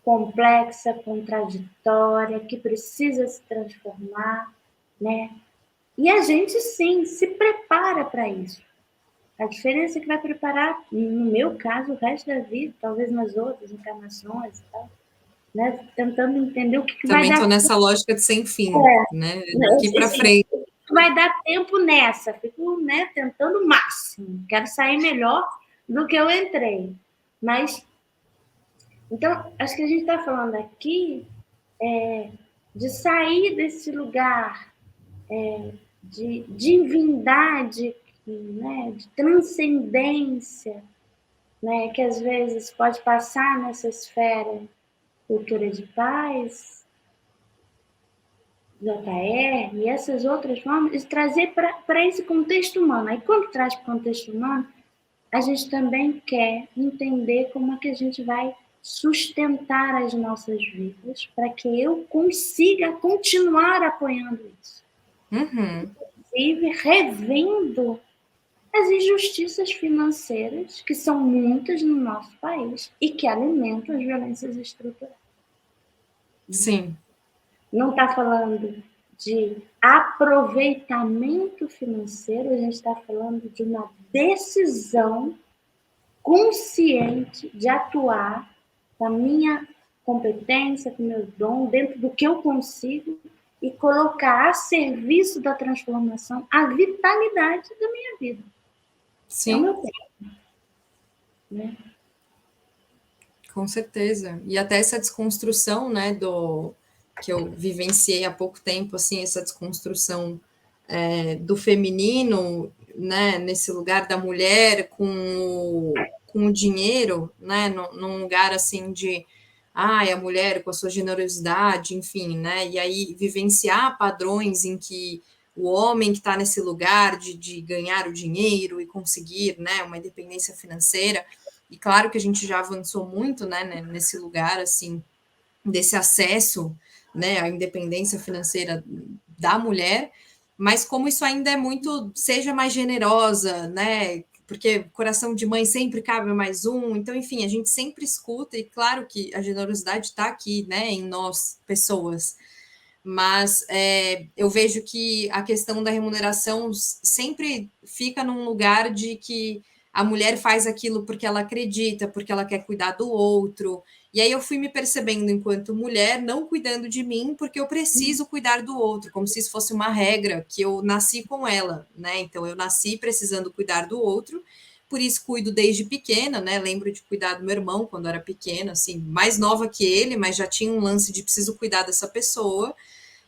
Complexa, contraditória, que precisa se transformar, né? E a gente, sim, se prepara para isso. A diferença é que vai preparar, no meu caso, o resto da vida, talvez nas outras encarnações e tal, né? Tentando entender o que vai
Também estou
dar.
nessa lógica de sem fim, né? Daqui para frente.
Vai dar tempo nessa. Fico, né, tentando o máximo. Quero sair melhor do que eu entrei. Mas, então, acho que a gente está falando aqui de sair desse lugar de divindade, né, de transcendência, né, que às vezes pode passar nessa esfera cultura de paz, JR e essas outras formas, de trazer para esse contexto humano. Aí, quando traz para o contexto humano, a gente também quer entender como é que a gente vai sustentar as nossas vidas para que eu consiga continuar apoiando isso.
Uhum.
Inclusive, revendo as injustiças financeiras, que são muitas no nosso país e que alimentam as violências estruturais.
Sim.
Não está falando de aproveitamento financeiro, a gente está falando de uma decisão consciente de atuar com a minha competência, com o meu dom, dentro do que eu consigo e colocar a serviço da transformação a vitalidade da minha vida. É o
Sim.
meu tempo, né?
Com certeza. E até essa desconstrução, né, que eu vivenciei há pouco tempo, assim, essa desconstrução do feminino, né, nesse lugar da mulher com o dinheiro, né, num lugar assim de a mulher com a sua generosidade, enfim, né, e aí vivenciar padrões em que o homem que está nesse lugar de ganhar o dinheiro e conseguir, né, uma independência financeira, e claro que a gente já avançou muito, né, nesse lugar, assim, desse acesso, né, à independência financeira da mulher, mas como isso ainda é muito, seja mais generosa, né, porque coração de mãe sempre cabe mais um, então, enfim, a gente sempre escuta, e claro que a generosidade está aqui, né, em nós, pessoas, mas eu vejo que a questão da remuneração sempre fica num lugar de que a mulher faz aquilo porque ela acredita, porque ela quer cuidar do outro. E aí eu fui me percebendo enquanto mulher, não cuidando de mim, porque eu preciso cuidar do outro, como se isso fosse uma regra que eu nasci com ela, né? Então eu nasci precisando cuidar do outro, por isso cuido desde pequena, né? Lembro de cuidar do meu irmão quando era pequena, assim, mais nova que ele, mas já tinha um lance de preciso cuidar dessa pessoa.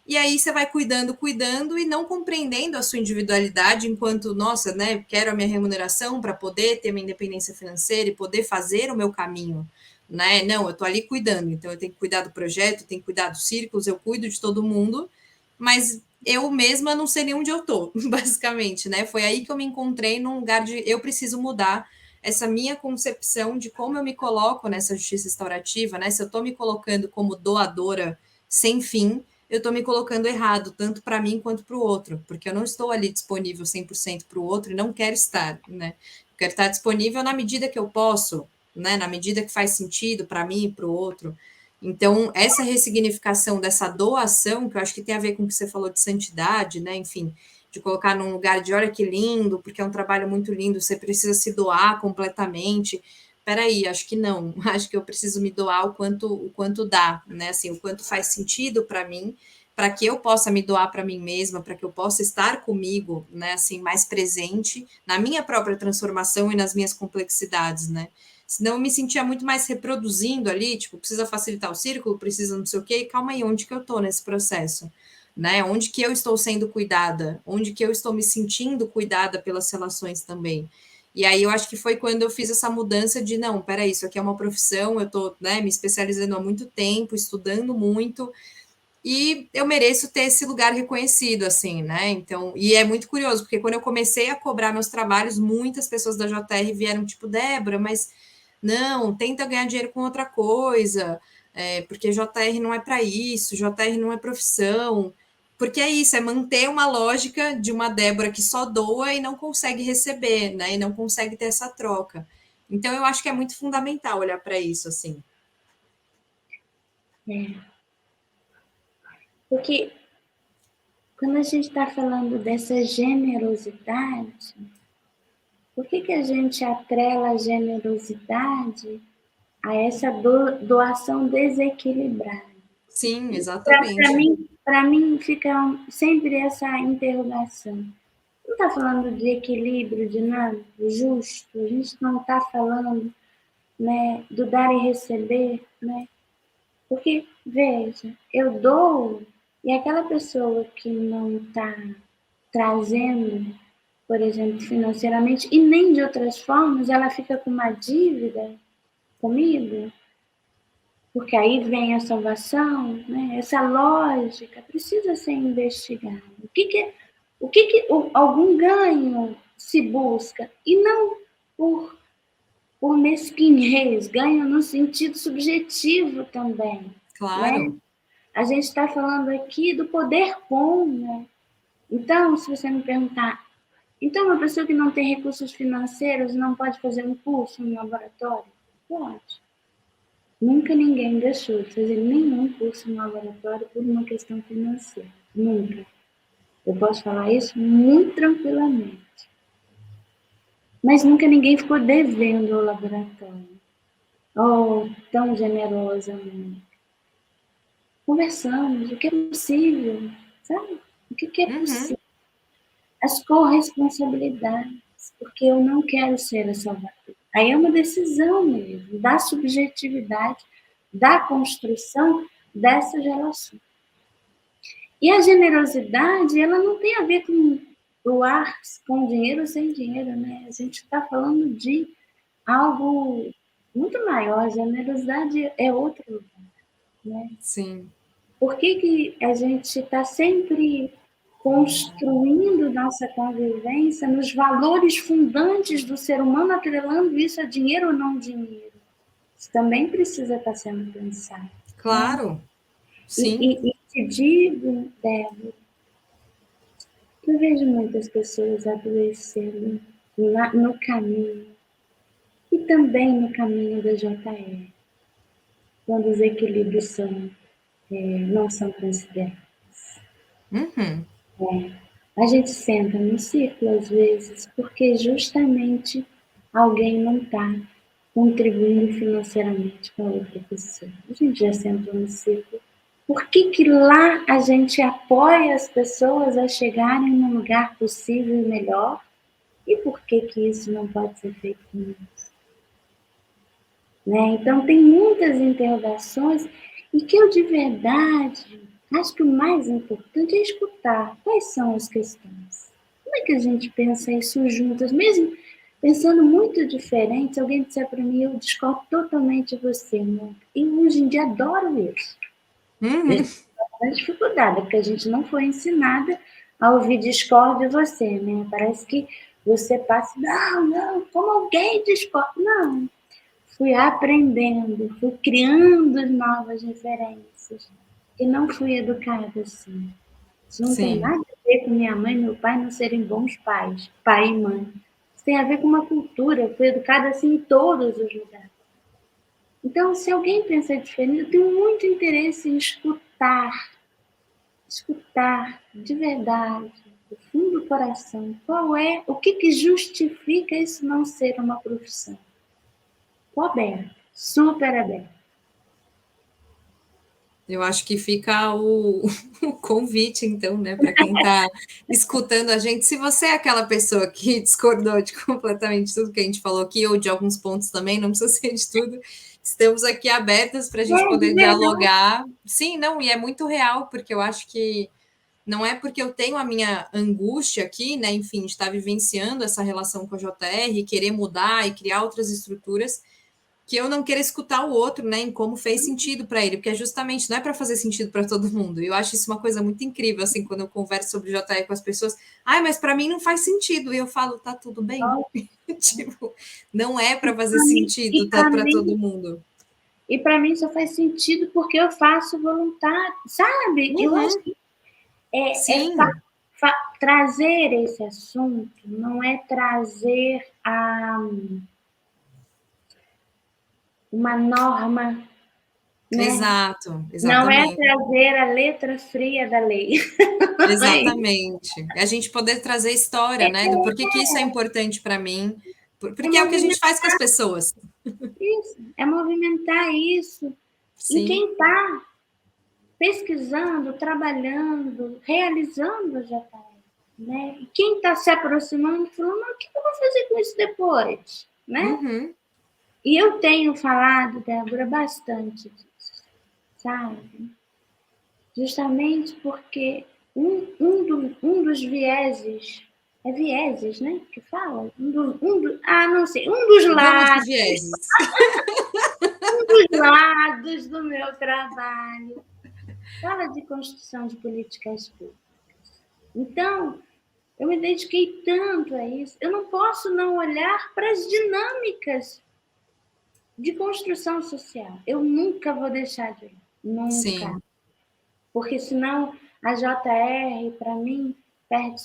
E aí você vai cuidando, cuidando e não compreendendo a sua individualidade enquanto, nossa, né, quero a minha remuneração para poder ter minha independência financeira e poder fazer o meu caminho, né? Não, eu tô ali cuidando, então eu tenho que cuidar do projeto, tenho que cuidar dos círculos, eu cuido de todo mundo, mas eu mesma não sei nem onde eu tô, basicamente, né? Foi aí que eu me encontrei num lugar de eu preciso mudar essa minha concepção de como eu me coloco nessa justiça restaurativa, né? Se eu tô me colocando como doadora sem fim, eu estou me colocando errado, tanto para mim quanto para o outro, porque eu não estou ali disponível 100% para o outro e não quero estar, né? Eu quero estar disponível na medida que eu posso, né? Na medida que faz sentido para mim e para o outro. Então, essa ressignificação dessa doação, que eu acho que tem a ver com o que você falou de santidade, né? Enfim, de colocar num lugar de olha que lindo, porque é um trabalho muito lindo, você precisa se doar completamente. Peraí, acho que não, acho que eu preciso me doar o quanto dá, né? Assim, o quanto faz sentido para mim, para que eu possa me doar para mim mesma, para que eu possa estar comigo, né? Assim, mais presente na minha própria transformação e nas minhas complexidades, né? Senão eu me sentia muito mais reproduzindo ali, tipo, precisa facilitar o círculo, precisa não sei o quê, calma aí, onde que eu tô nesse processo? Né? Onde que eu estou sendo cuidada? Onde que eu estou me sentindo cuidada pelas relações também? E aí eu acho que foi quando eu fiz essa mudança de, não, peraí, isso aqui é uma profissão, eu estou, né, me especializando há muito tempo, estudando muito, e eu mereço ter esse lugar reconhecido, assim, né? Então, e é muito curioso, porque quando eu comecei a cobrar meus trabalhos, muitas pessoas da JR vieram, tipo, Débora, mas não, tenta ganhar dinheiro com outra coisa, porque JR não é para isso, JR não é profissão. porque é isso, é manter uma lógica de uma Débora que só doa e não consegue receber, né? E não consegue ter essa troca. Então, eu acho que é muito fundamental olhar para isso, assim.
Porque quando a gente está falando dessa generosidade, por que a gente atrela a generosidade a essa doação desequilibrada?
Sim,
Para
exatamente.
mim, para mim fica sempre essa interrogação. Não está falando de equilíbrio dinâmico, justo, a gente não está falando, né, do dar e receber, né? Porque, veja, eu dou e aquela pessoa que não está trazendo, por exemplo, financeiramente, e nem de outras formas, ela fica com uma dívida comigo, porque aí vem a salvação, né? Essa lógica precisa ser investigada. Algum ganho se busca, e não por mesquinhez, ganho no sentido subjetivo também, né?
Claro.
A gente está falando aqui do poder bom, né? Então, se você me perguntar, então uma pessoa que não tem recursos financeiros não pode fazer um curso no laboratório? Pode. Nunca ninguém deixou de fazer nenhum curso no laboratório por uma questão financeira. Nunca. Eu posso falar isso muito tranquilamente. Mas nunca ninguém ficou devendo ao laboratório. Oh, tão generosa, mãe. Conversamos, o que é possível, sabe? O que é
Uhum.
possível? As corresponsabilidades, porque eu não quero ser a salvadora. Aí é uma decisão mesmo, da subjetividade, da construção dessas relações. E a generosidade, ela não tem a ver com doar com dinheiro ou sem dinheiro, né? A gente está falando de algo muito maior. A generosidade é outro lugar, né?
Sim.
Por que a gente está sempre construindo nossa convivência nos valores fundantes do ser humano, atrelando isso a dinheiro ou não dinheiro? Isso também precisa estar sendo pensado, né?
Claro.
E,
Sim.
e, e te digo, Débora, que eu vejo muitas pessoas adoecendo no caminho, e também no caminho da JR, quando os equilíbrios não são considerados.
Uhum.
A gente senta no círculo às vezes porque justamente alguém não está contribuindo financeiramente com a outra pessoa. A gente já sentou no círculo. Por que lá a gente apoia as pessoas a chegarem num lugar possível e melhor? E por que isso não pode ser feito comigo? Né? Então, tem muitas interrogações e que eu, de verdade, acho que o mais importante é escutar quais são as questões. Como é que a gente pensa isso juntas, mesmo pensando muito diferente? Se alguém disser para mim, eu discordo totalmente de você, né? E hoje em dia adoro isso.
Uhum.
A dificuldade, porque a gente não foi ensinada a ouvir discordo de você, né? Parece que você passa, não, como alguém discorda. Não, fui aprendendo, fui criando novas referências. E não fui educada assim. Isso não tem
Sim.
nada a ver com minha mãe e meu pai não serem bons pais, pai e mãe. Isso tem a ver com uma cultura. Eu fui educada assim em todos os lugares. Então, se alguém pensa diferente, eu tenho muito interesse em escutar de verdade, do fundo do coração, o que justifica isso não ser uma profissão. Estou aberta, super aberta.
Eu acho que fica o convite, então, né, para quem está escutando a gente. Se você é aquela pessoa que discordou de completamente tudo que a gente falou aqui, ou de alguns pontos também, não precisa ser de tudo, estamos aqui abertas para a gente
De
poder
verdade.
dialogar. Sim, não, e é muito real, porque eu acho que não é porque eu tenho a minha angústia aqui, né, enfim, de estar vivenciando essa relação com a JR, querer mudar e criar outras estruturas, que eu não queira escutar o outro, né, em como fez sentido para ele, porque é justamente não é para fazer sentido para todo mundo. E eu acho isso uma coisa muito incrível, assim, quando eu converso sobre JR com as pessoas. Ai, mas para mim não faz sentido. E eu falo, tá tudo bem. Tipo, não é para fazer sentido, tá para todo mundo.
E para mim só faz sentido porque eu faço voluntário, sabe? Eu acho
Uhum.
que
Sim,
Trazer esse assunto não é trazer uma norma, né?
exato,
Não é
exatamente.
trazer a letra fria da lei.
Exatamente. A gente poder trazer história, né, do porquê que isso é importante para mim,
É
porque é o que a gente
movimentar
faz com as pessoas.
isso, é movimentar isso em
Sim,
quem está pesquisando, trabalhando, realizando já está. Né? E quem está se aproximando falando, mas o que eu vou fazer com isso depois? Né?
uhum,
E eu tenho falado, Débora, bastante disso, sabe? Justamente porque um dos vieses, é vieses, né? Que fala? Não sei,
vamos de vieses.
dos lados do meu trabalho fala de construção de políticas públicas. Então, eu me dediquei tanto a isso, eu não posso não olhar para as dinâmicas de construção social. Eu nunca vou deixar de olhar, nunca.
Sim,
Porque senão a JR, para mim, perde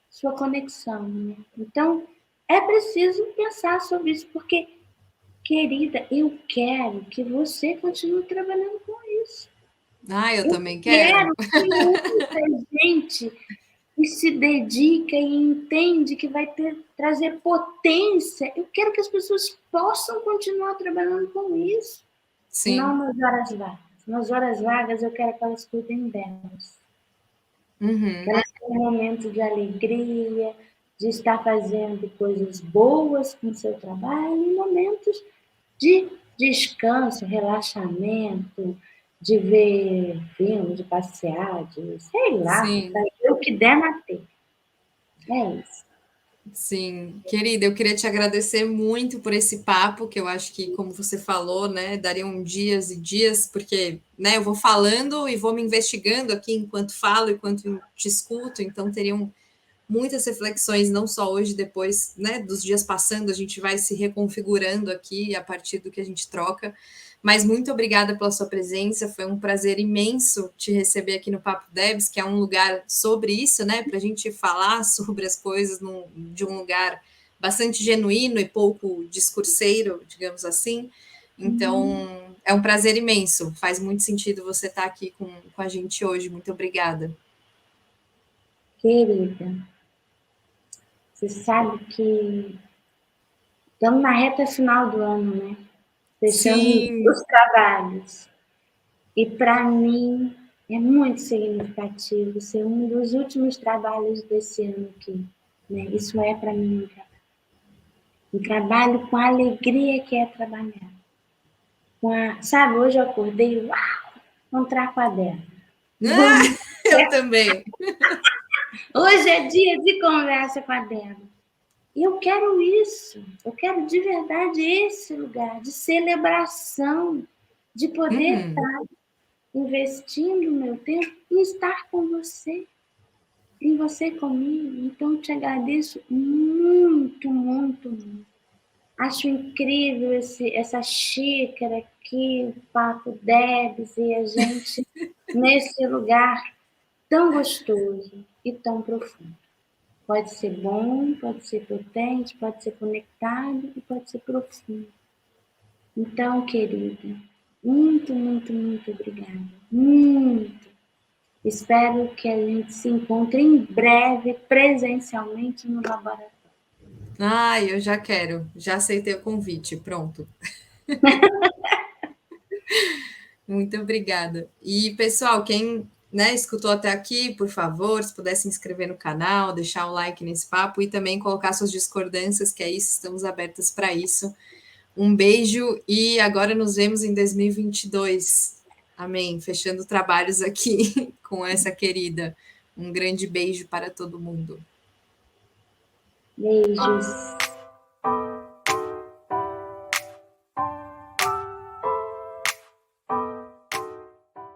sua conexão. Né? Então, é preciso pensar sobre isso, porque, querida, eu quero que você continue trabalhando com isso.
eu
Eu
também quero.
quero que muita gente que se dedica e entende que vai trazer potência, eu quero que as pessoas possam continuar trabalhando com isso, não
Sim,
nas horas vagas. Nas horas vagas, eu quero que elas cuidem delas. Que
uhum,
elas tenham um momento de alegria, de estar fazendo coisas boas com o seu trabalho, e momentos de descanso, relaxamento, de ver filme, de passear, de sei lá,
sim.
fazer o que der na telha. É isso.
Sim, querida, eu queria te agradecer muito por esse papo, que eu acho que, como você falou, né, dariam dias e dias, porque, né, eu vou falando e vou me investigando aqui enquanto falo, enquanto te escuto, então teriam muitas reflexões, não só hoje, depois, né, dos dias passando, a gente vai se reconfigurando aqui a partir do que a gente troca. Mas muito obrigada pela sua presença, foi um prazer imenso te receber aqui no Papo Debs, que é um lugar sobre isso, né, para a gente falar sobre as coisas de um lugar bastante genuíno e pouco discurseiro, digamos assim. Então, é um prazer imenso, faz muito sentido você estar aqui com a gente hoje. Muito obrigada.
Querida, você sabe que estamos na reta final do ano, né? Fechando
Sim,
os trabalhos. E para mim é muito significativo ser um dos últimos trabalhos desse ano aqui. Né? Isso é para mim um trabalho. Um trabalho com a alegria que é trabalhar. Sabe, hoje eu acordei, uau, encontrar quaderno. Vamos.
eu também.
Hoje é dia de conversa com a Débora. E eu quero isso. Eu quero de verdade esse lugar de celebração, de poder
Uhum.
estar investindo o meu tempo em estar com você, em você comigo. Então, eu te agradeço muito, muito, muito. Acho incrível essa xícara aqui, o Papo Debs e a gente nesse lugar tão gostoso e tão profundo. Pode ser bom, pode ser potente, pode ser conectado e pode ser profundo. Então, querida, muito, muito, muito obrigada. Muito. Espero que a gente se encontre em breve, presencialmente no laboratório.
Eu já quero, já aceitei o convite, pronto. Muito obrigada. E, pessoal, quem, né, escutou até aqui, por favor, se puder se inscrever no canal, deixar o like nesse papo e também colocar suas discordâncias, que é isso, estamos abertas para isso. Um beijo e agora nos vemos em 2022. Amém. Fechando trabalhos aqui com essa querida. Um grande beijo para todo mundo.
Beijos.